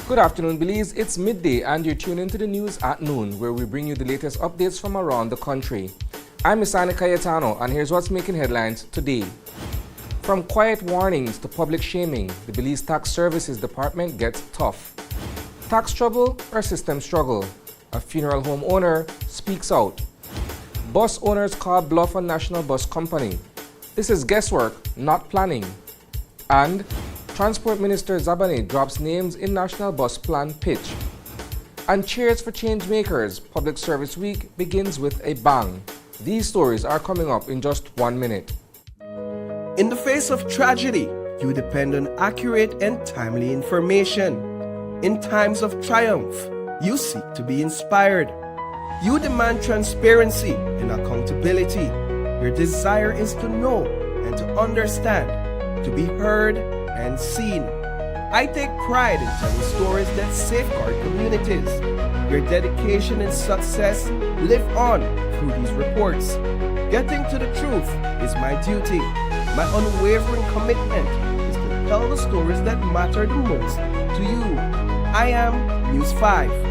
Good afternoon, Belize. It's midday and you're tuned into the news at noon, where we bring you the latest updates from around the country. I'm Isani Cayetano, and here's what's making headlines today. From quiet warnings to public shaming, the Belize Tax Services Department gets tough. Tax trouble or system struggle? A funeral home owner speaks out. Bus owners call bluff on National Bus Company. This is guesswork, not planning. And Transport Minister Zabane drops names in National Bus Plan pitch. And cheers for change makers. Public Service Week begins with a bang. These stories are coming up in just 1 minute. In the face of tragedy, you depend on accurate and timely information. In times of triumph, you seek to be inspired. You demand transparency and accountability. Your desire is to know and to understand, to be heard and seen. I take pride in telling stories that safeguard communities. Your dedication and success live on through these reports. Getting to the truth is my duty. My unwavering commitment is to tell the stories that matter the most to you. I am News 5.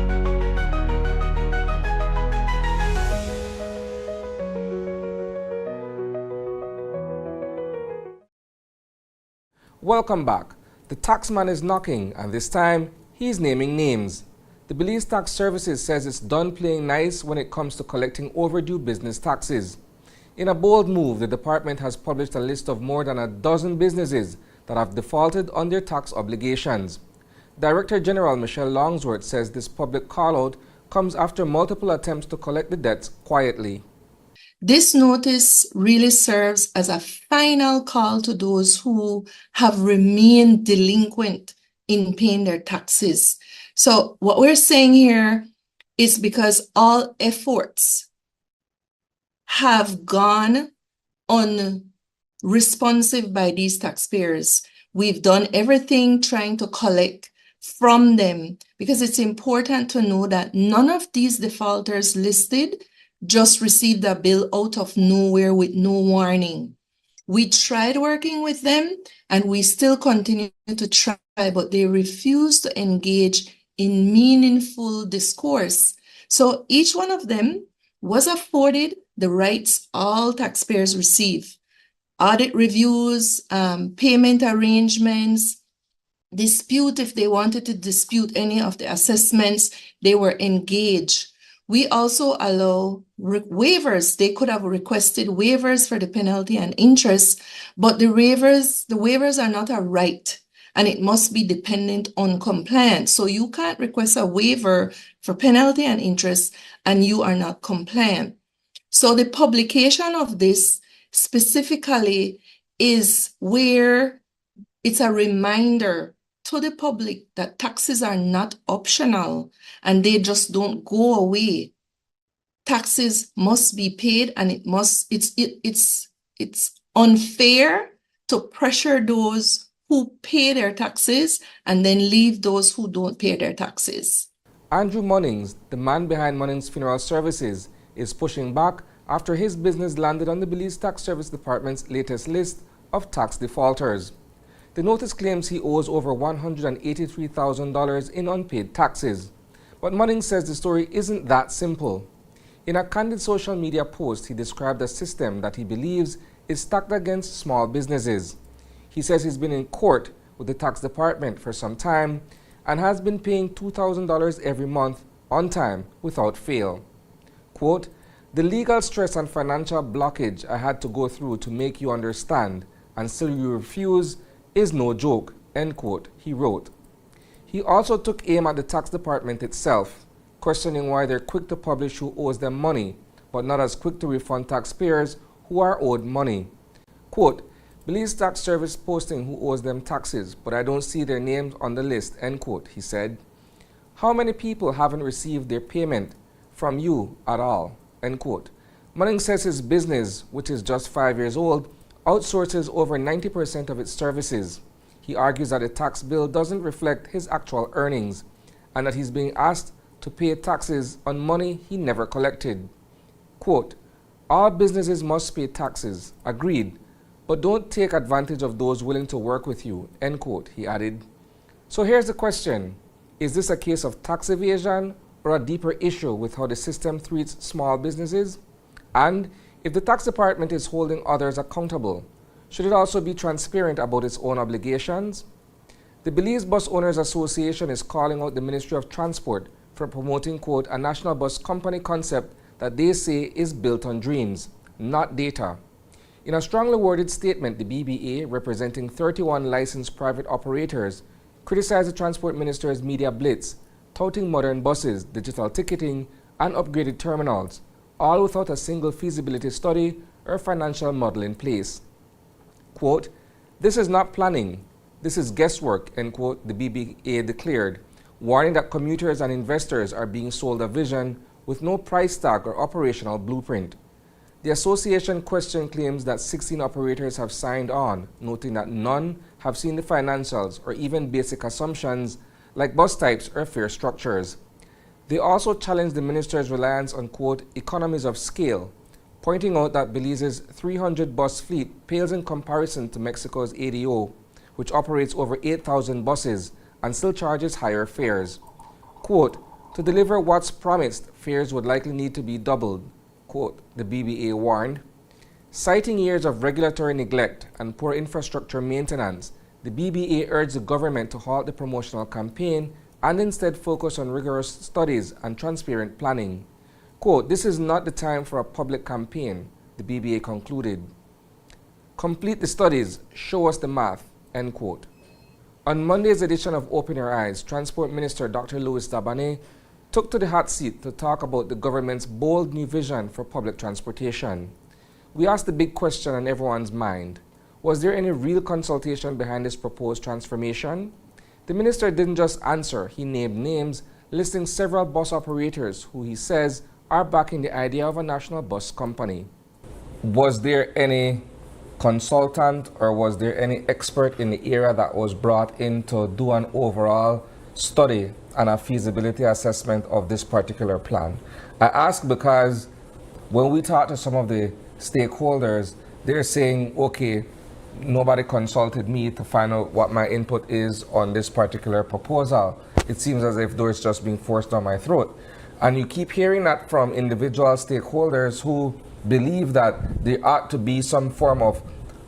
Welcome back. The taxman is knocking, and this time, he's naming names. The Belize Tax Services says it's done playing nice when it comes to collecting overdue business taxes. In a bold move, the department has published a list of more than a dozen businesses that have defaulted on their tax obligations. Director General Michelle Longsworth says this public call-out comes after multiple attempts to collect the debts quietly. This notice really serves as a final call to those who have remained delinquent in paying their taxes. So what we're saying here is because all efforts have gone unresponsive by these taxpayers. We've done everything trying to collect from them, because it's important to know that none of these defaulters listed just received a bill out of nowhere with no warning. We tried working with them and we still continue to try, but they refuse to engage in meaningful discourse. So each one of them was afforded the rights all taxpayers receive: audit reviews, payment arrangements, dispute if they wanted to dispute any of the assessments, they were engaged. We also allow waivers. They could have requested waivers for the penalty and interest, but the waivers are not a right, and it must be dependent on compliance. So you can't request a waiver for penalty and interest and you are not compliant. So the publication of this specifically is where it's a reminder to the public that taxes are not optional and they just don't go away. Taxes must be paid, and it's unfair to pressure those who pay their taxes and then leave those who don't pay their taxes. Andrew Munnings, the man behind Munnings Funeral Services, is pushing back after his business landed on the Belize Tax Service Department's latest list of tax defaulters. The notice claims he owes over $183,000 in unpaid taxes. But Munnings says the story isn't that simple. In a candid social media post, he described a system that he believes is stacked against small businesses. He says he's been in court with the tax department for some time and has been paying $2,000 every month on time without fail. Quote, "The legal stress and financial blockage I had to go through to make you understand and still you refuse is no joke," end quote, he wrote. He also took aim at the tax department itself, questioning why they're quick to publish who owes them money, but not as quick to refund taxpayers who are owed money. Quote, "Belize Tax Service posting who owes them taxes, but I don't see their names on the list," end quote, he said. "How many people haven't received their payment from you at all?" End quote. Munnings says his business, which is just 5 years old, outsources over 90% of its services. He argues that the tax bill doesn't reflect his actual earnings and that he's being asked to pay taxes on money he never collected. Quote, "All businesses must pay taxes, agreed, but don't take advantage of those willing to work with you," end quote, he added. So here's the question. Is this a case of tax evasion or a deeper issue with how the system treats small businesses? And if the tax department is holding others accountable, should it also be transparent about its own obligations? The Belize Bus Owners Association is calling out the Ministry of Transport for promoting, quote, a national bus company concept that they say is built on dreams, not data. In a strongly worded statement, the BBA, representing 31 licensed private operators, criticized the Transport Minister's media blitz, touting modern buses, digital ticketing, and upgraded terminals, all without a single feasibility study or financial model in place. Quote, this is not planning, this is guesswork, end quote, the BBA declared, warning that commuters and investors are being sold a vision with no price tag or operational blueprint. The association questioned claims that 16 operators have signed on, noting that none have seen the financials or even basic assumptions like bus types or fare structures. They also challenged the minister's reliance on, quote, economies of scale, pointing out that Belize's 300 bus fleet pales in comparison to Mexico's ADO, which operates over 8,000 buses and still charges higher fares. Quote, to deliver what's promised, fares would likely need to be doubled, quote, the BBA warned. Citing years of regulatory neglect and poor infrastructure maintenance, the BBA urged the government to halt the promotional campaign and instead focus on rigorous studies and transparent planning. Quote, this is not the time for a public campaign, the BBA concluded. Complete the studies, show us the math, end quote. On Monday's edition of Open Your Eyes, Transport Minister Dr. Louis Dabane took to the hot seat to talk about the government's bold new vision for public transportation. We asked the big question on everyone's mind. Was there any real consultation behind this proposed transformation? The minister didn't just answer, he named names, listing several bus operators who he says are backing the idea of a national bus company. Was there any consultant or was there any expert in the area that was brought in to do an overall study and a feasibility assessment of this particular plan? I ask because when we talk to some of the stakeholders, they're saying, okay, nobody consulted me to find out what my input is on this particular proposal. It seems as if doors just being forced down my throat. And you keep hearing that from individual stakeholders who believe that there ought to be some form of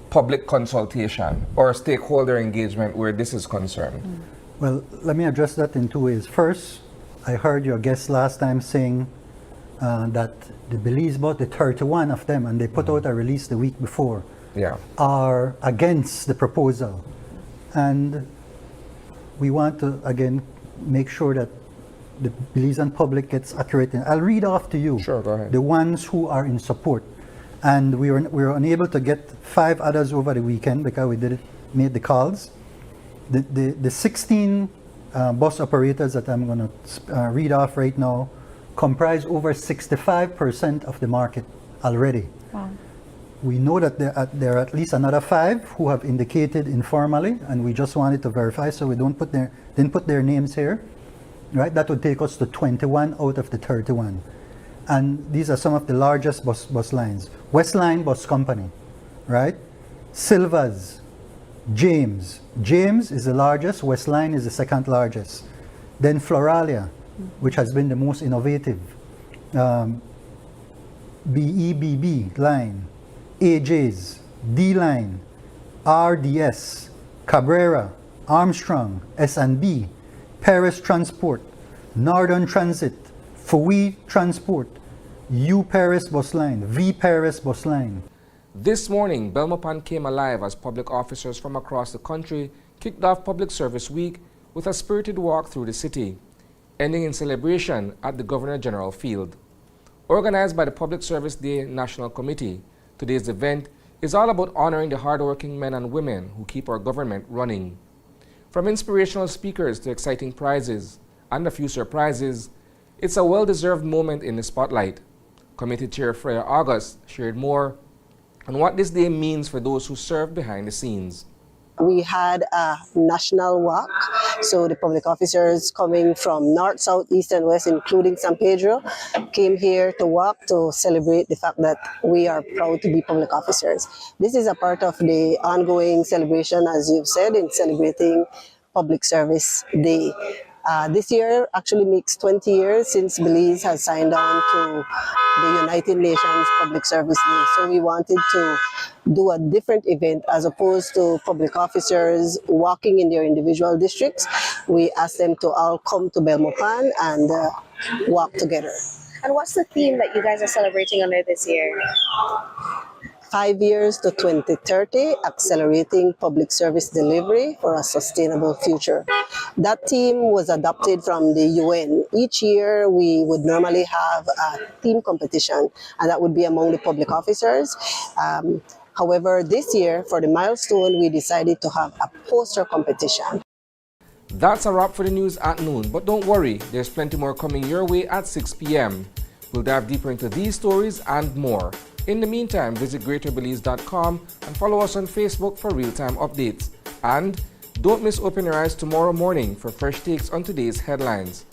public consultation or stakeholder engagement where this is concerned. Well, let me address that in two ways. First, I heard your guest last time saying that the Belize Bus, the 31 of them, and they put out a release the week before, are against the proposal. And we want to, again, make sure that the Belizean public gets accurate. I'll read off to you Sure, go ahead. the ones who are in support. And we were unable to get 5 others over the weekend because we made the calls. The 16 bus operators that I'm going to read off right now comprise over 65% of the market already. Wow. We know that there are at least another 5 who have indicated informally, and we just wanted to verify, so we didn't put their names here. Right? That would take us to 21 out of the 31. And these are some of the largest bus lines. Westline Bus Company, right? Silvers, James. James is the largest, Westline is the second largest. Then Floralia, which has been the most innovative. BEBB line, AJ's, D-Line, RDS, Cabrera, Armstrong, S&B, Paris Transport, Northern Transit, Fui Transport, U Paris Bus Line, V Paris Bus Line. This morning, Belmopan came alive as public officers from across the country kicked off Public Service Week with a spirited walk through the city, ending in celebration at the Governor General Field. Organized by the Public Service Day National Committee, today's event is all about honoring the hardworking men and women who keep our government running. From inspirational speakers to exciting prizes and a few surprises, it's a well-deserved moment in the spotlight. Committee Chair Freya August shared more on what this day means for those who serve behind the scenes. We had a national walk, so the public officers coming from north, south, east, and west, including San Pedro, came here to walk to celebrate the fact that we are proud to be public officers. This is a part of the ongoing celebration, as you've said, in celebrating Public Service Day. This year actually makes 20 years since Belize has signed on to the United Nations Public Service Day. So we wanted to do a different event as opposed to public officers walking in their individual districts. We asked them to all come to Belmopan and walk together. And what's the theme that you guys are celebrating under this year? 5 years to 2030, accelerating public service delivery for a sustainable future. That theme was adopted from the UN. Each year we would normally have a theme competition, and that would be among the public officers. However, this year for the milestone, we decided to have a poster competition. That's a wrap for the news at noon, but don't worry, there's plenty more coming your way at 6 p.m. We'll dive deeper into these stories and more. In the meantime, visit greaterbelize.com and follow us on Facebook for real-time updates. And don't miss Open Your Eyes tomorrow morning for fresh takes on today's headlines.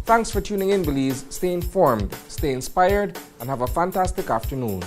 Thanks for tuning in, Belize. Stay informed, stay inspired, and have a fantastic afternoon.